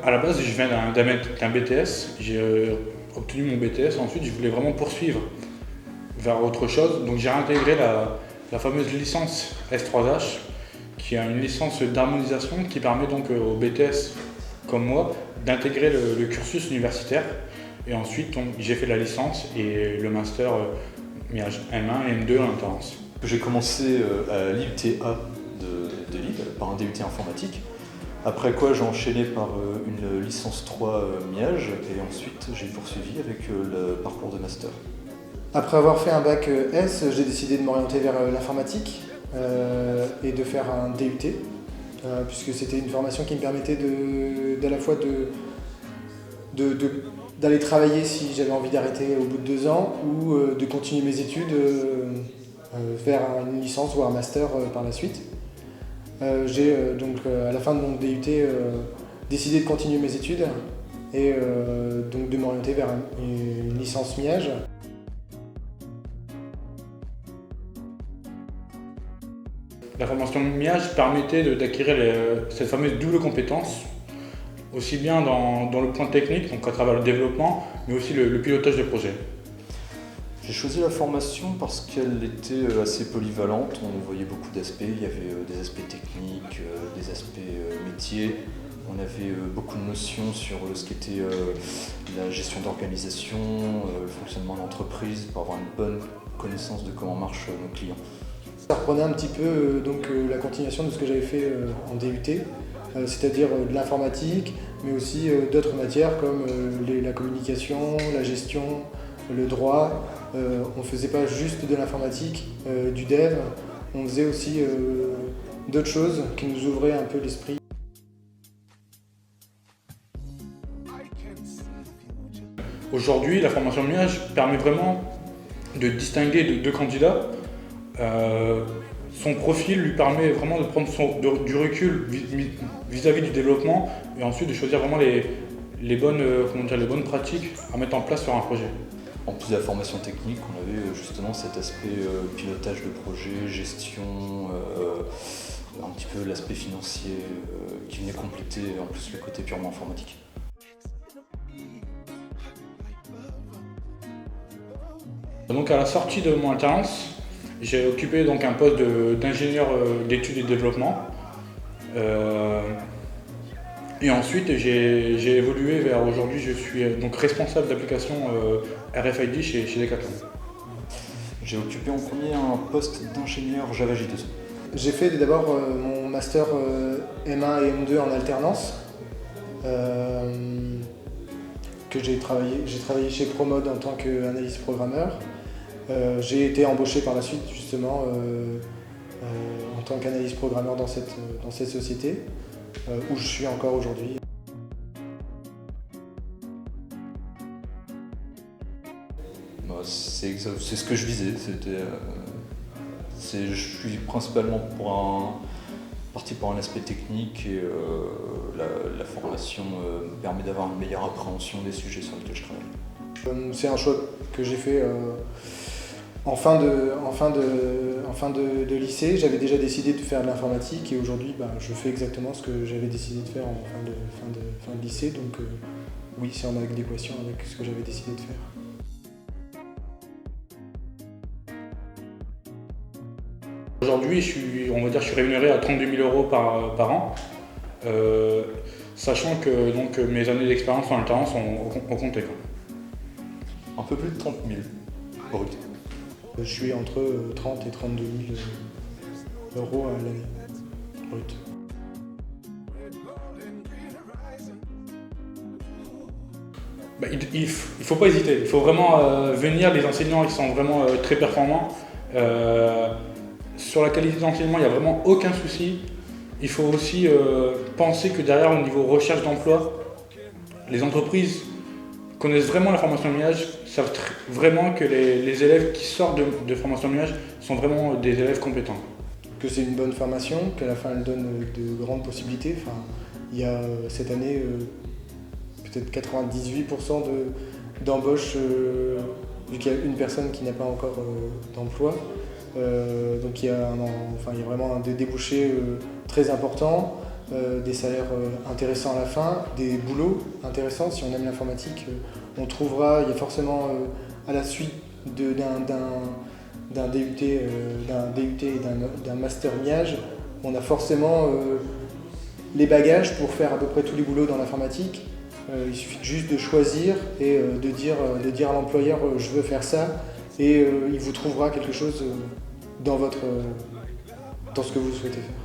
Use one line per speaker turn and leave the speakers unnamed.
À la base, je viens d'un BTS. J'ai obtenu mon BTS. Ensuite, je voulais vraiment poursuivre vers autre chose. Donc, j'ai réintégré la fameuse licence S3H, qui est une licence d'harmonisation qui permet donc aux BTS comme moi d'intégrer le cursus universitaire. Et ensuite, j'ai fait la licence et le master M1 et M2 en alternance.
J'ai commencé à l'IUTA de Lille par un DUT informatique. Après quoi, j'ai enchaîné par une licence 3 Miage et ensuite j'ai poursuivi avec le parcours de master.
Après avoir fait un bac S, j'ai décidé de m'orienter vers l'informatique et de faire un DUT, puisque c'était une formation qui me permettait à la fois d'aller travailler si j'avais envie d'arrêter au bout de 2 ans ou de continuer mes études vers une licence ou un master par la suite. J'ai donc à la fin de mon DUT décidé de continuer mes études et donc de m'orienter vers une licence Miage.
La formation Miage permettait d'acquérir cette fameuse double compétence, aussi bien dans le point technique, donc à travers le développement, mais aussi le pilotage de projet.
J'ai choisi la formation parce qu'elle était assez polyvalente, on voyait beaucoup d'aspects, il y avait des aspects techniques, des aspects métiers, on avait beaucoup de notions sur ce qu'était la gestion d'organisation, le fonctionnement de l'entreprise, pour avoir une bonne connaissance de comment marchent nos clients.
Ça reprenait un petit peu la continuation de ce que j'avais fait en DUT, c'est-à-dire de l'informatique, mais aussi d'autres matières comme la communication, la gestion, le droit. On ne faisait pas juste de l'informatique, du dev, on faisait aussi d'autres choses qui nous ouvraient un peu l'esprit.
Aujourd'hui, la formation Miage permet vraiment de distinguer deux candidats. Son profil lui permet vraiment de prendre du recul vis-à-vis du développement et ensuite de choisir vraiment les bonnes pratiques à mettre en place sur un projet.
En plus de la formation technique, on avait justement cet aspect pilotage de projet, gestion, un petit peu l'aspect financier qui venait compléter en plus le côté purement informatique.
Donc à la sortie de mon alternance, j'ai occupé donc un poste d'ingénieur d'études et développement. Et ensuite, j'ai évolué vers aujourd'hui, je suis donc responsable d'application RFID chez Decathlon.
J'ai occupé en premier un poste d'ingénieur Java J2.
J'ai fait d'abord mon master M1 et M2 en alternance. J'ai travaillé chez Promode en tant qu'analyste programmeur. J'ai été embauché par la suite justement en tant qu'analyste programmeur dans cette société où je suis encore aujourd'hui.
C'est ce que je visais. Je suis principalement parti pour un aspect technique et la formation me permet d'avoir une meilleure appréhension des sujets sur lesquels je travaille.
C'est un choix que j'ai fait en fin de lycée. J'avais déjà décidé de faire de l'informatique et aujourd'hui je fais exactement ce que j'avais décidé de faire en fin de lycée. Donc oui, c'est en adéquation avec ce que j'avais décidé de faire.
Aujourd'hui, je suis rémunéré à 32 000 € par an, sachant que donc, mes années d'expérience en alternance ont compté.
Un peu plus de 30 000 brut.
Je suis entre 30 et 32 000 € à l'année brut.
Il ne faut pas hésiter, il faut vraiment venir. Les enseignants ils sont vraiment très performants. Sur la qualité d'enseignement, il n'y a vraiment aucun souci. Il faut aussi penser que derrière, au niveau recherche d'emploi, les entreprises connaissent vraiment la formation Miage, savent vraiment que les élèves qui sortent de formation Miage sont vraiment des élèves compétents.
Que c'est une bonne formation, qu'à la fin elle donne de grandes possibilités. Enfin, il y a cette année peut-être 98% d'embauches vu qu'il y a une personne qui n'a pas encore d'emploi. Donc il y a vraiment des débouchés très importants. des salaires intéressants à la fin, des boulots intéressants. Si on aime l'informatique, on trouvera, il y a forcément à la suite d'un DUT, et d'un master MIAGE, on a forcément les bagages pour faire à peu près tous les boulots dans l'informatique. Il suffit juste de choisir et de dire à l'employeur je veux faire ça, et il vous trouvera quelque chose dans ce que vous souhaitez faire.